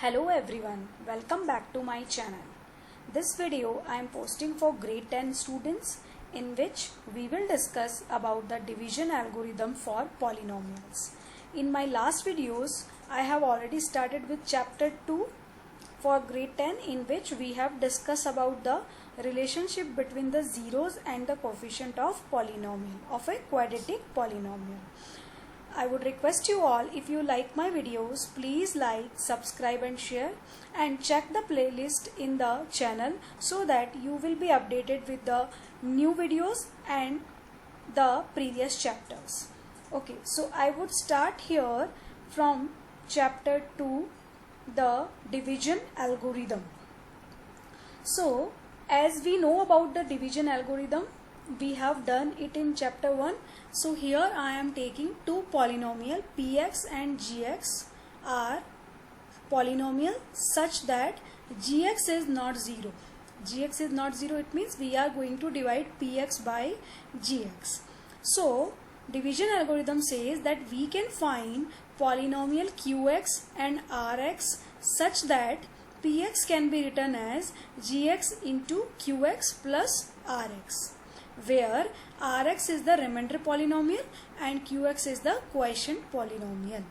Hello everyone, welcome back to my channel. This video I am posting for grade 10 students in which we will discuss about the division algorithm for polynomials. In my last videos I have already started with chapter 2 for grade 10 in which we have discussed about the relationship between the zeros and the coefficient of polynomial of a quadratic polynomial. I would request you all, if you like my videos, please like, subscribe and share, and check the playlist in the channel so that you will be updated with the new videos and the previous chapters. Okay, so I would start here from chapter 2, the division algorithm. So as we know about the division algorithm, we have done it in chapter 1. So here I am taking two polynomial px and gx are polynomial such that gx is not 0. Gx is not 0, it means we are going to divide px by gx. So division algorithm says that we can find polynomial qx and rx such that px can be written as gx into qx plus rx, where rx is the remainder polynomial and qx is the quotient polynomial.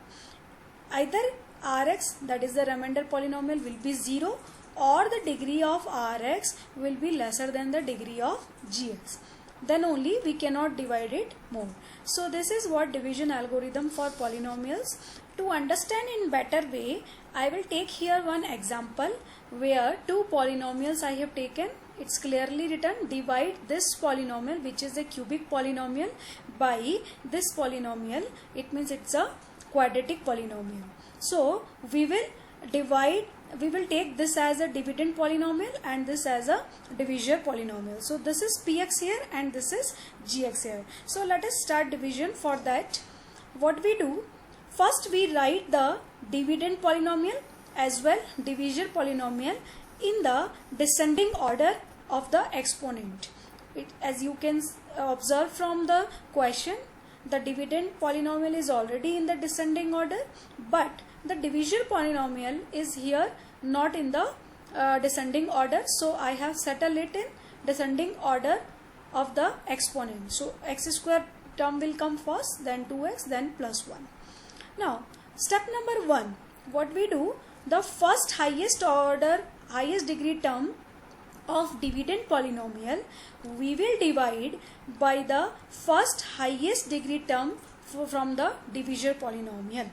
Either rx, that is the remainder polynomial, will be 0 or the degree of rx will be lesser than the degree of gx. Then only we cannot divide it more. So this is what division algorithm for polynomials. To understand in better way, I will take here one example where two polynomials I have taken. It's clearly written, divide this polynomial, which is a cubic polynomial, by this polynomial. It means it's a quadratic polynomial. So we will take this as a dividend polynomial and this as a divisor polynomial. So this is px here and this is gx here. So let us start division. For that, what we do, first we write the dividend polynomial as well divisor polynomial in the descending order of the exponent. As you can observe from the question, the dividend polynomial is already in the descending order, but the divisor polynomial is here not in the descending order. So I have settled it in descending order of the exponent. So x square term will come first, then 2x, then plus 1. Now step number 1, what we do, the first highest degree term of dividend polynomial we will divide by the first highest degree term from the divisor polynomial.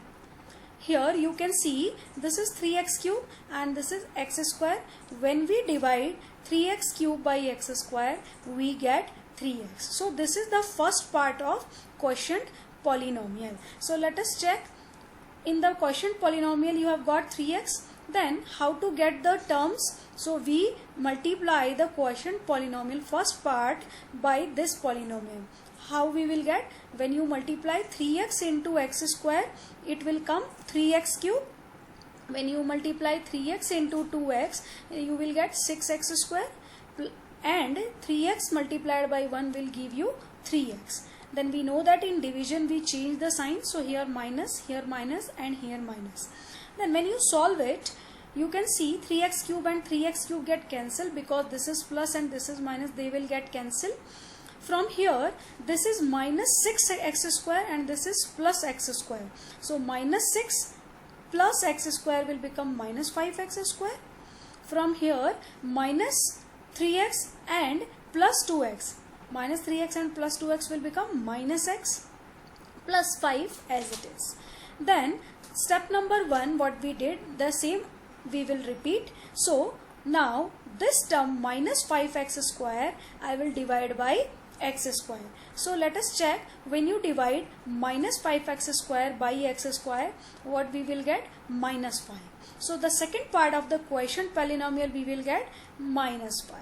Here you can see this is 3x cube and this is x square. When we divide 3x cube by x square, we get 3x. So this is the first part of quotient polynomial. So let us check. In the quotient polynomial you have got 3x. Then how to get the terms? So we multiply the quotient polynomial first part by this polynomial. How we will get? When you multiply 3x into x square, it will come 3x cube. When you multiply 3x into 2x, you will get 6x square, and 3x multiplied by 1 will give you 3x. Then we know that in division we change the sign. So here minus and here minus. Then when you solve it, you can see 3x cube and 3x cube get cancelled because this is plus and this is minus, they will get cancelled. From here, this is minus 6x square and this is plus x square. So minus 6 plus x square will become minus 5x square. From here, minus 3x and plus 2x. Minus 3x and plus 2x will become minus x plus 5 as it is. Then step number 1, what we did, the same we will repeat. So now this term minus 5x square I will divide by x square. So let us check. When you divide minus 5x square by x square, what we will get? Minus 5. So the second part of the quotient polynomial we will get minus 5.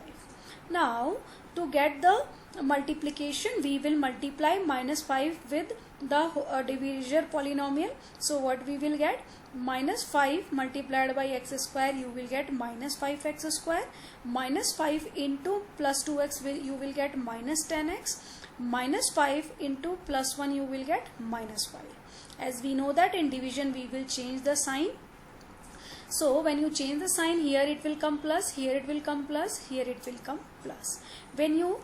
Now to get the multiplication, we will multiply minus 5 with the divisor polynomial. So what we will get? Minus 5 multiplied by x square, you will get minus 5x square. Minus 5 into plus 2x, you will get minus 10x. Minus 5 into plus 1, you will get minus 5. As we know that in division we will change the sign. So when you change the sign, here it will come plus, here it will come plus, here it will come plus. When you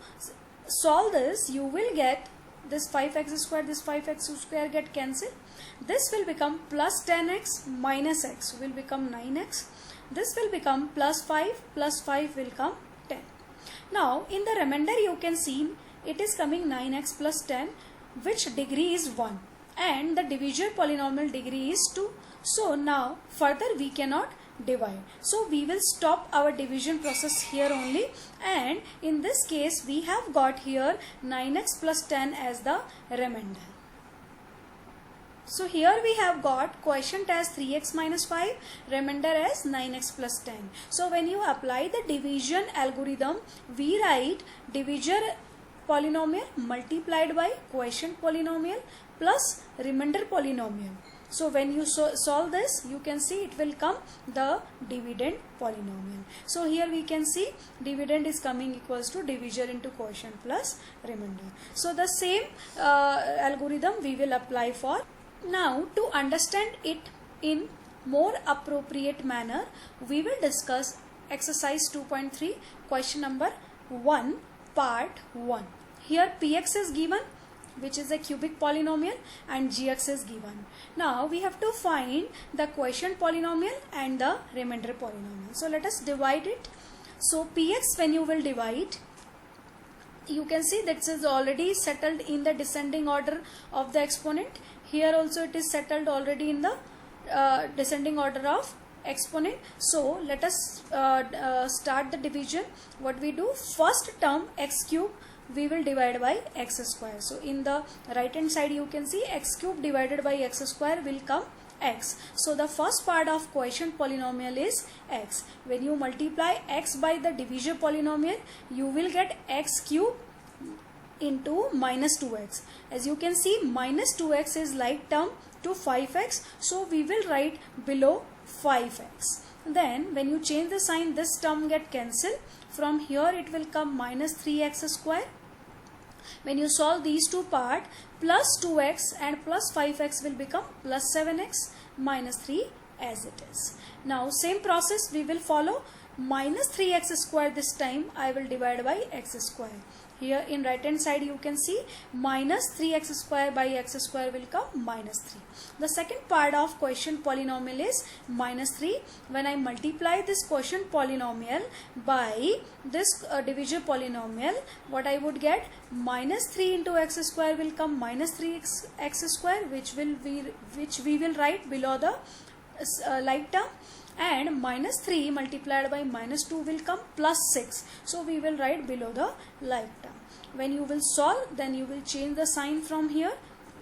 solve this, you will get this 5x square, this 5x square get cancelled. This will become plus 10x minus x will become 9x. This will become plus 5 will come 10. Now in the remainder you can see it is coming 9x plus 10, which degree is 1 and the divisor polynomial degree is 2. So now further we cannot divide. So we will stop our division process here only, and in this case we have got here 9x plus 10 as the remainder. So here we have got quotient as 3x minus 5, remainder as 9x plus 10. So when you apply the division algorithm, we write divisor polynomial multiplied by quotient polynomial plus remainder polynomial. So when you solve this, you can see it will come the dividend polynomial. So here we can see dividend is coming equals to divisor into quotient plus remainder. So the same algorithm we will apply for. Now to understand it in more appropriate manner, we will discuss exercise 2.3 question number 1 part 1. Here px is given, which is a cubic polynomial, and gx is given. Now we have to find the quotient polynomial and the remainder polynomial. So let us divide it. So px, when you will divide, you can see that is already settled in the descending order of the exponent. Here also it is settled already in the descending order of exponent. So let us start the division. What we do, first term x cube we will divide by x square. So in the right hand side you can see x cube divided by x square will come x. So the first part of quotient polynomial is x. When you multiply x by the divisor polynomial, you will get x cube into minus 2x. As you can see, minus 2x is like term to 5x. So we will write below 5x. Then when you change the sign, this term get cancelled. From here it will come minus 3x square. When you solve these two parts, plus 2x and plus 5x will become plus 7x minus 3 as it is. Now same process we will follow. Minus 3x square this time I will divide by x square. Here in right hand side you can see minus 3x square by x square will come minus 3. The second part of quotient polynomial is minus 3. When I multiply this quotient polynomial by this divisor polynomial, what I would get, minus 3 into x square will come minus 3x square, which we will write below the like term, and minus 3 multiplied by minus 2 will come plus 6. So we will write below the like term. When you will solve, then you will change the sign from here.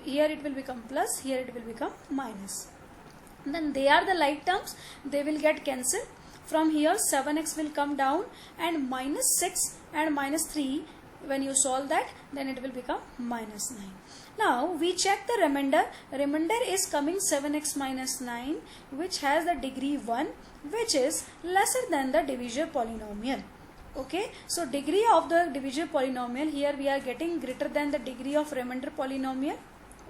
Here it will become plus, here it will become minus. Then they are the like terms, they will get cancelled. From here 7x will come down, and minus 6 and minus 3, when you solve that, then it will become minus 9. Now we check the remainder. Remainder is coming 7x minus 9, which has the degree 1, which is lesser than the divisor polynomial. Okay, so degree of the divisor polynomial, here we are getting greater than the degree of remainder polynomial.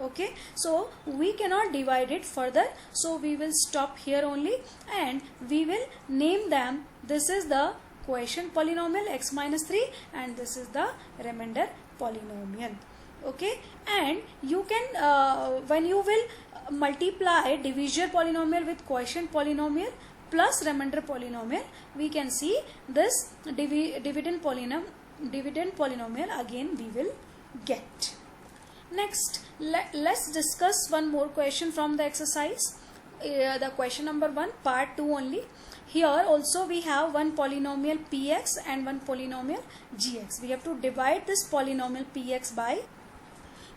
Okay, so we cannot divide it further, so we will stop here only, and we will name them. This is the quotient polynomial x minus 3, and this is the remainder polynomial. Okay, and you can when you will multiply divisor polynomial with quotient polynomial plus remainder polynomial, we can see this dividend polynomial again we will get. Next, let's discuss one more question from the exercise, the question number 1 part 2 only. Here also we have one polynomial px and one polynomial gx. We have to divide this polynomial px by.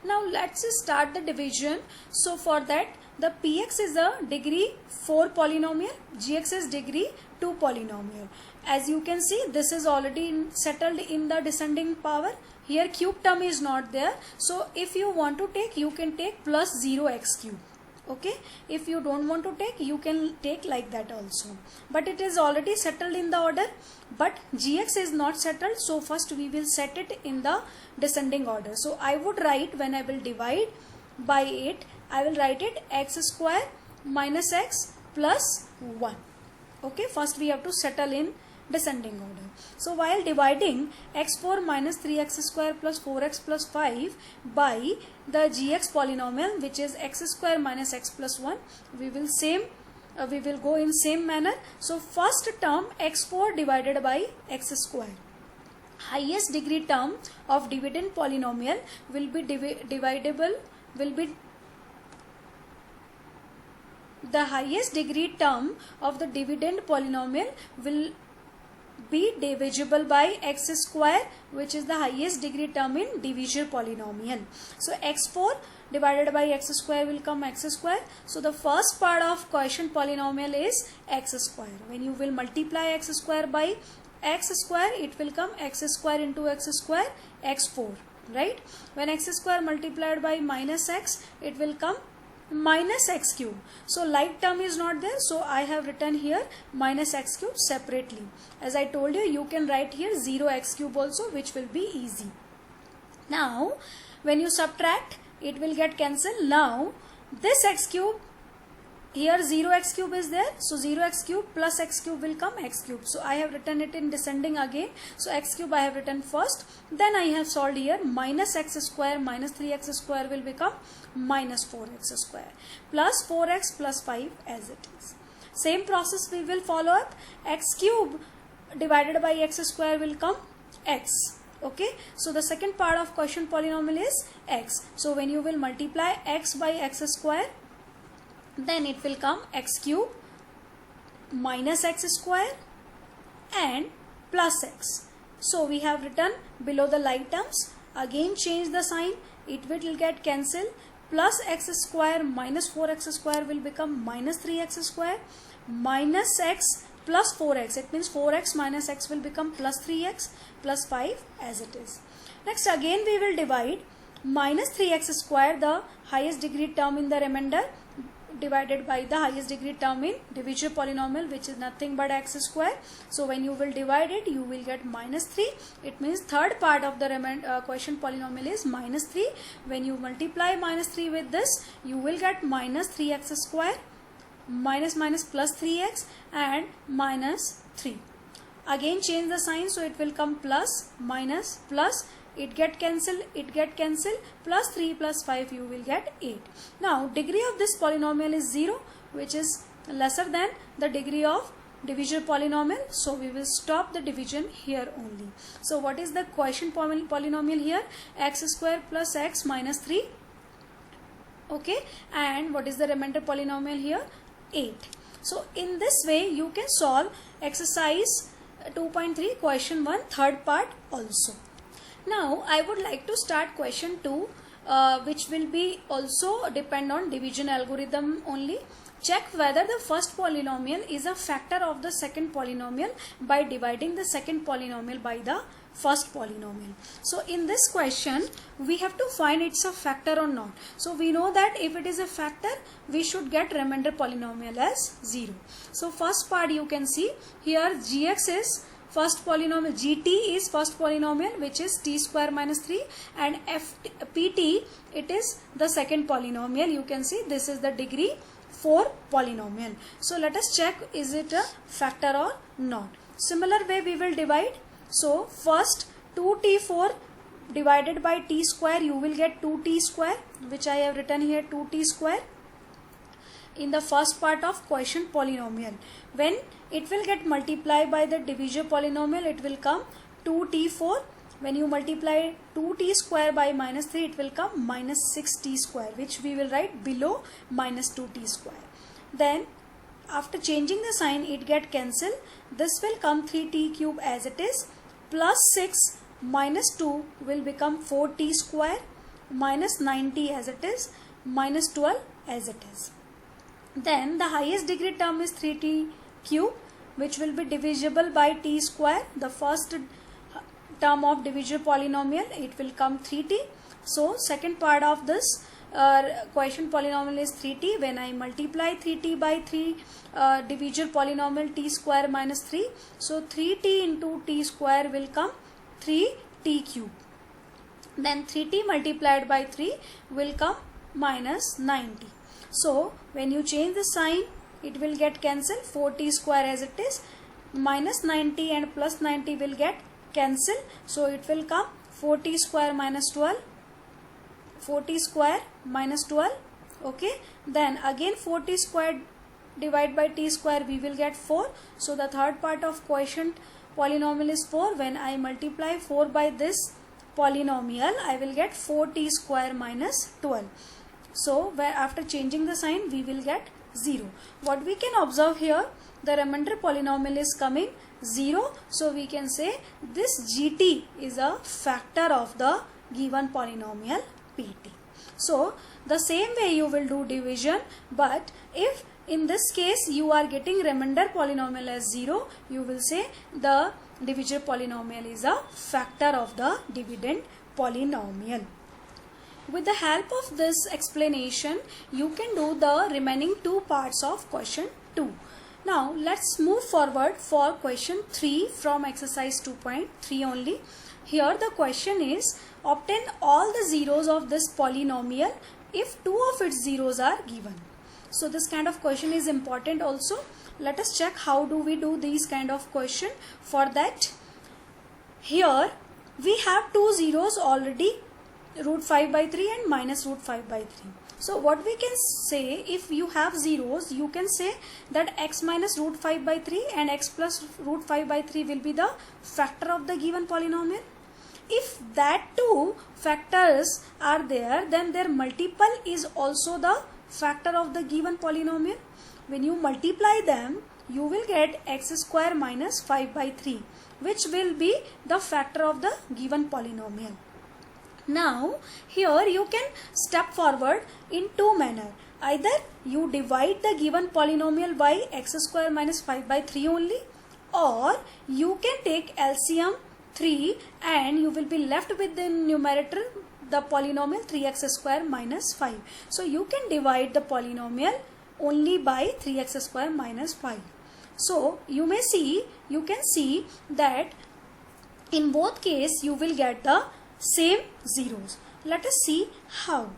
Now let's start the division. So for that, the px is a degree 4 polynomial, gx is degree 2 polynomial. As you can see, this is already settled in the descending power. Here cube term is not there. So if you want to take, you can take plus 0x cube. Okay, if you don't want to take, you can take like that also, but it is already settled in the order. But gx is not settled, so first we will set it in the descending order. So I would write, when I will divide by it, I will write it x square minus x plus 1. Okay, first we have to settle in descending order. So while dividing x4 minus 3x square plus 4x plus 5 by the gx polynomial, which is x square minus x plus 1, we will go in same manner. So first term x4 divided by x square. Highest degree term of dividend polynomial will be the highest degree term of the dividend polynomial will be divisible by x square, which is the highest degree term in divisor polynomial. So x4 divided by x square will come x square. So the first part of quotient polynomial is x square. When you will multiply x square by x square, it will come x square into x square, x4, right? When x square multiplied by minus x, it will come minus x cube. So like term is not there, so I have written here minus x cube separately. As I told you, you can write here 0x cube also, which will be easy. Now when you subtract, it will get cancelled. Now this x cube, here 0x cube is there, so 0x cube plus x cube will come x cube. So I have written it in descending again. So x cube I have written first, then I have solved here. Minus x square minus 3x square will become minus 4x square plus 4x plus 5 as it is. Same process we will follow up. X cube divided by x square will come x. Okay, so the second part of quotient polynomial is x. So when you will multiply x by x square, then it will come x cube minus x square and plus x. So we have written below the like terms. Again change the sign, it will get cancelled. Plus x square minus 4x square will become minus 3x square minus x plus 4x. It means 4x minus x will become plus 3x plus 5 as it is. Next again we will divide minus 3x square, the highest degree term in the remainder, divided by the highest degree term in divisor polynomial, which is nothing but x square. So when you will divide it, you will get minus 3. It means third part of the quotient polynomial is minus 3. When you multiply minus 3 with this, you will get minus 3x square minus minus plus 3x and minus 3. Again change the sign, so it will come plus minus plus, it get cancelled, plus 3 plus 5 you will get 8. Now degree of this polynomial is 0, which is lesser than the degree of divisor polynomial, so we will stop the division here only. So what is the quotient polynomial here? X square plus x minus 3. Okay, and what is the remainder polynomial here? 8. So in this way you can solve exercise 2.3 question 1 third part also. Now I would like to start question 2, which will be also depend on division algorithm only. Check whether the first polynomial is a factor of the second polynomial by dividing the second polynomial by the first polynomial. So in this question we have to find it's a factor or not. So we know that if it is a factor, we should get remainder polynomial as 0. So first part you can see here, gx is first polynomial, gt is first polynomial, which is t square minus 3, and pt, it is the second polynomial. You can see this is the degree 4 polynomial. So let us check, is it a factor or not. Similar way we will divide. So first 2t4 divided by t square, you will get 2t square, which I have written here 2t square in the first part of quotient polynomial. When it will get multiplied by the divisor polynomial, it will come 2t4. When you multiply 2t square by minus 3, it will come minus 6t square, which we will write below minus 2t square. Then after changing the sign, it get cancelled. This will come 3t cube as it is, plus 6 minus 2 will become 4t square, minus 9t as it is, minus 12 as it is. Then the highest degree term is 3t cube, which will be divisible by t square, the first term of divisor polynomial. It will come 3t. So second part of this quotient polynomial is 3t. When I multiply 3t by 3 divisor polynomial t square minus 3, so 3t into t square will come 3t cube. Then 3t multiplied by 3 will come minus 9t. So when you change the sign, it will get cancelled. 4t square as it is, minus 90 and plus 90 will get cancelled. So it will come 4t square minus 12, 4t square minus 12. Okay, then again 4t square divided by t square, we will get 4. So the third part of quotient polynomial is 4. When I multiply 4 by this polynomial, I will get 4t square minus 12. So where after changing the sign, we will get 0. What we can observe here, the remainder polynomial is coming 0. So we can say this gt is a factor of the given polynomial pt. So the same way you will do division, but if in this case you are getting remainder polynomial as 0, you will say the divisor polynomial is a factor of the dividend polynomial. With the help of this explanation, you can do the remaining two parts of question 2. Now let's move forward for question 3 from exercise 2.3 only. Here the question is, obtain all the zeros of this polynomial if two of its zeros are given. So this kind of question is important also. Let us check how do we do these kind of question. For that, here we have two zeros already, root 5 by 3 and minus root 5 by 3. So what we can say, if you have zeros, you can say that x minus root 5 by 3 and x plus root 5 by 3 will be the factor of the given polynomial. If that two factors are there, then their multiple is also the factor of the given polynomial. When you multiply them, you will get x square minus 5 by 3, which will be the factor of the given polynomial. Now here you can step forward in two manner. Either you divide the given polynomial by x square minus 5 by 3 only, or you can take LCM 3 and you will be left with the numerator the polynomial 3x square minus 5. So you can divide the polynomial only by 3x square minus 5. So you can see that in both cases you will get the same zeros. Let us see how.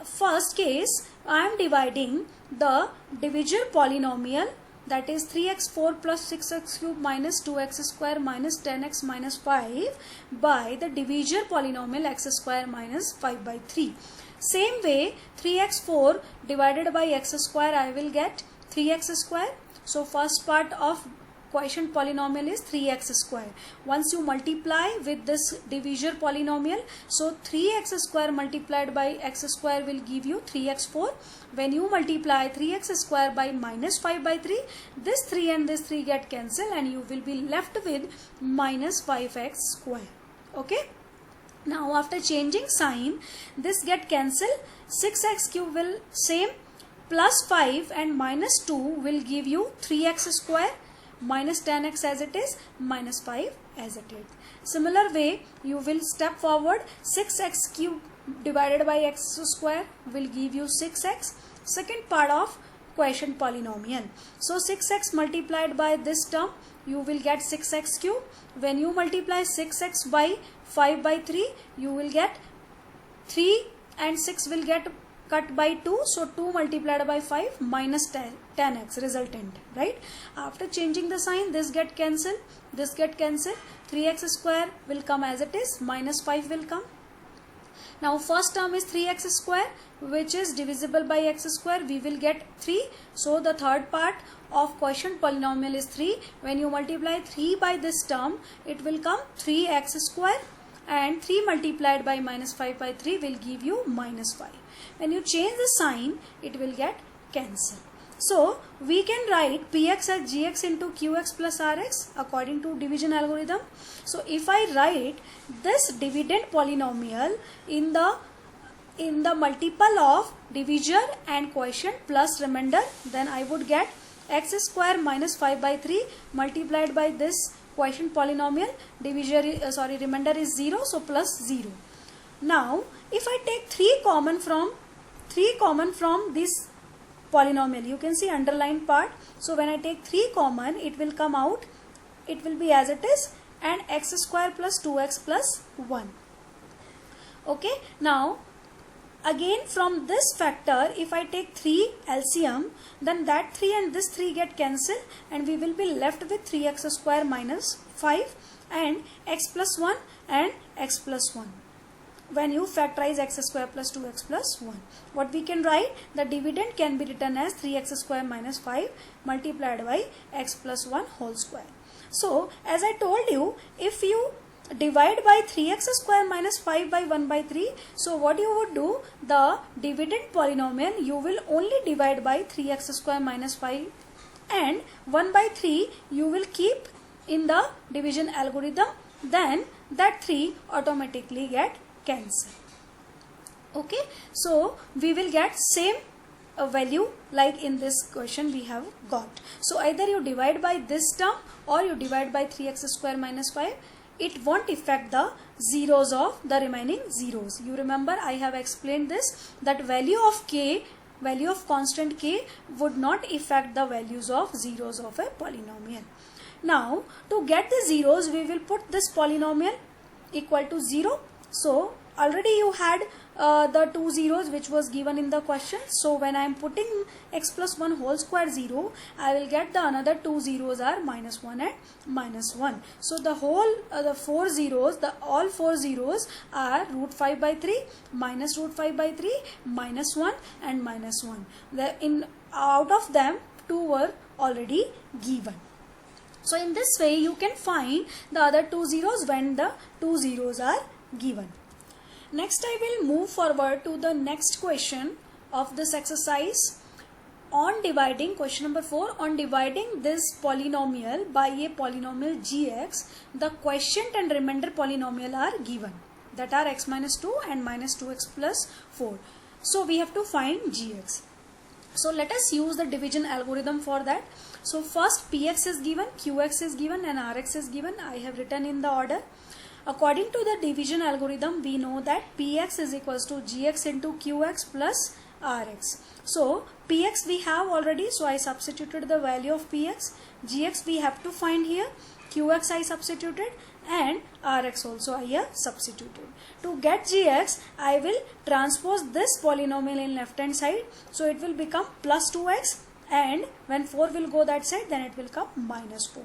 First case, I am dividing the divisor polynomial, that is 3x4 plus 6x cube minus 2x square minus 10x minus 5 by the divisor polynomial x square minus 5 by 3. Same way, 3x4 divided by x square, I will get 3x square. So first part of quotient polynomial is 3x square. Once you multiply with this divisor polynomial, so 3x square multiplied by x square will give you 3x4. When you multiply 3x square by minus 5 by 3, this 3 and this 3 get cancelled and you will be left with minus 5x square. Okay. Now after changing sign, this get cancelled. 6x cube will same, plus 5 and minus 2 will give you 3x square, minus 10x as it is, minus 5 as it is. Similar way, you will step forward. 6x cube divided by x square will give you 6x. Second part of quotient polynomial. So 6x multiplied by this term, you will get 6x cube. When you multiply 6x by 5 by 3, you will get 3 and 6 will get cut by 2. So 2 multiplied by 5 minus 10x resultant, right? After changing the sign, this get cancelled, this get cancelled. 3x square will come as it is, minus 5 will come. Now first term is 3x square, which is divisible by x square. We will get 3. So the third part of quotient polynomial is 3. When you multiply 3 by this term, it will come 3x square, and 3 multiplied by minus 5 by 3 will give you minus 5. When you change the sign, it will get cancelled. So we can write px as gx into qx plus rx according to division algorithm. So if I write this dividend polynomial in the multiple of divisor and quotient plus remainder, then I would get x square minus 5 by 3 multiplied by this quotient polynomial. Remainder is 0, so plus 0. Now if I take 3 common from this polynomial, you can see underlined part. So when I take 3 common, it will come out, it will be as it is, and x square plus 2x plus 1. Okay, now Again from this factor, if I take 3 LCM, then that 3 and this 3 get cancelled and we will be left with 3x square minus 5 and x plus 1 and x plus 1. When you factorize x square plus 2x plus 1, what we can write, the dividend can be written as 3x square minus 5 multiplied by x plus 1 whole square. So as I told you, if you divide by 3x square minus 5 by 1 by 3, so what you would do, the dividend polynomial you will only divide by 3x square minus 5 and 1 by 3 you will keep in the division algorithm, then that 3 automatically get cancelled. Okay, so we will get same value like in this question we have got. So either you divide by this term or you divide by 3x square minus 5. It won't affect the zeros of the remaining zeros. You remember I have explained this, that value of k, value of constant k would not affect the values of zeros of a polynomial. Now to get the zeros, we will put this polynomial equal to 0. So already you had the 2 zeros which was given in the question. So when I am putting x plus 1 whole square 0, I will get the another 2 zeros are minus 1 and minus 1. So the whole the 4 zeros, all 4 zeros are root 5 by 3, minus root 5 by 3, minus 1 and minus 1. Out of them 2 were already given. So in this way you can find the other 2 zeros when the 2 zeros are given. Next I will move forward to the next question of this exercise on dividing, question number 4, on dividing this polynomial by a polynomial gx. The quotient and remainder polynomial are given, that are x minus 2 and minus 2x plus 4. So we have to find gx. So let us use the division algorithm for that. So first px is given, qx is given and rx is given. I have written in the order. According to the division algorithm, we know that px is equals to gx into qx plus rx. So px we have already, so I substituted the value of px. Gx we have to find here, qx I substituted and rx also I have substituted. To get gx, I will transpose this polynomial in left hand side. So it will become plus 2x. And when 4 will go that side, then it will come minus 4.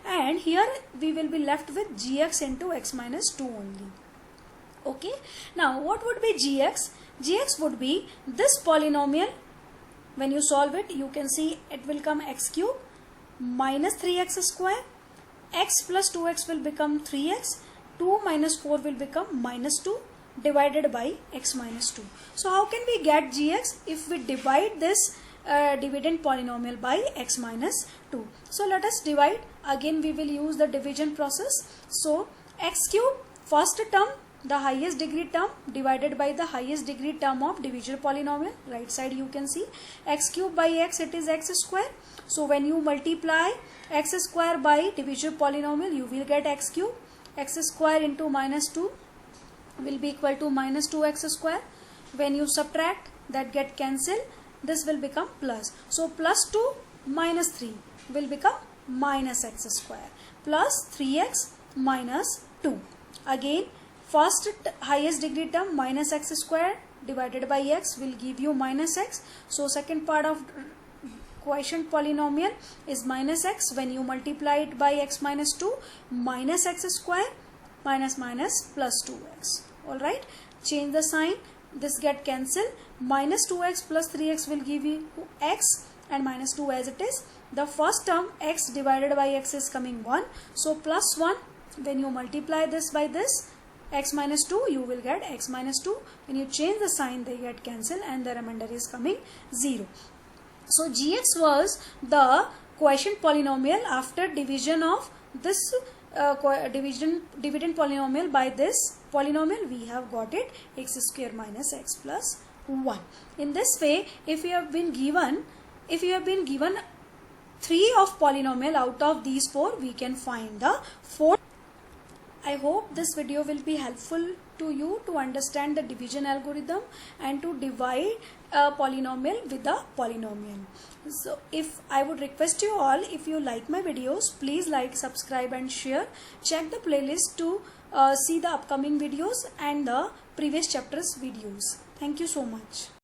And here we will be left with gx into x minus 2 only. Okay. Now what would be gx? Gx would be this polynomial. When you solve it, you can see it will come x cube minus 3x square. X plus 2x will become 3x. 2 minus 4 will become minus 2 divided by x minus 2. So how can we get gx? If we divide this dividend polynomial by x minus 2. So let us divide. Again we will use the division process. So x cube, first term, the highest degree term, divided by the highest degree term of divisor polynomial. Right side you can see x cube by x, it is x square. So when you multiply x square by divisor polynomial, you will get x cube. X square into minus 2 will be equal to minus 2x square. When you subtract, that get cancelled. This will become plus. So plus 2 minus 3 will become minus x square plus 3x minus 2. Again first highest degree term minus x square divided by x will give you minus x. So second part of quotient polynomial is minus x. When you multiply it by x minus 2, minus x square minus minus plus 2x. Alright, change the sign. This get cancelled. Minus 2x plus 3x will give you x and minus 2 as it is. The first term x divided by x is coming 1. So plus 1. When you multiply this by this, x minus 2, you will get x minus 2. When you change the sign, they get cancelled and the remainder is coming 0. So gx was the quotient polynomial after division of this dividend polynomial by this polynomial. We have got it x square minus x plus 1. In this way, if you have been given 3 of polynomial out of these 4, we can find the 4th. I hope this video will be helpful to you to understand the division algorithm and to divide a polynomial with a polynomial. So if I would request you all, if you like my videos, please like, subscribe and share. Check the playlist to see the upcoming videos and the previous chapters videos. Thank you so much.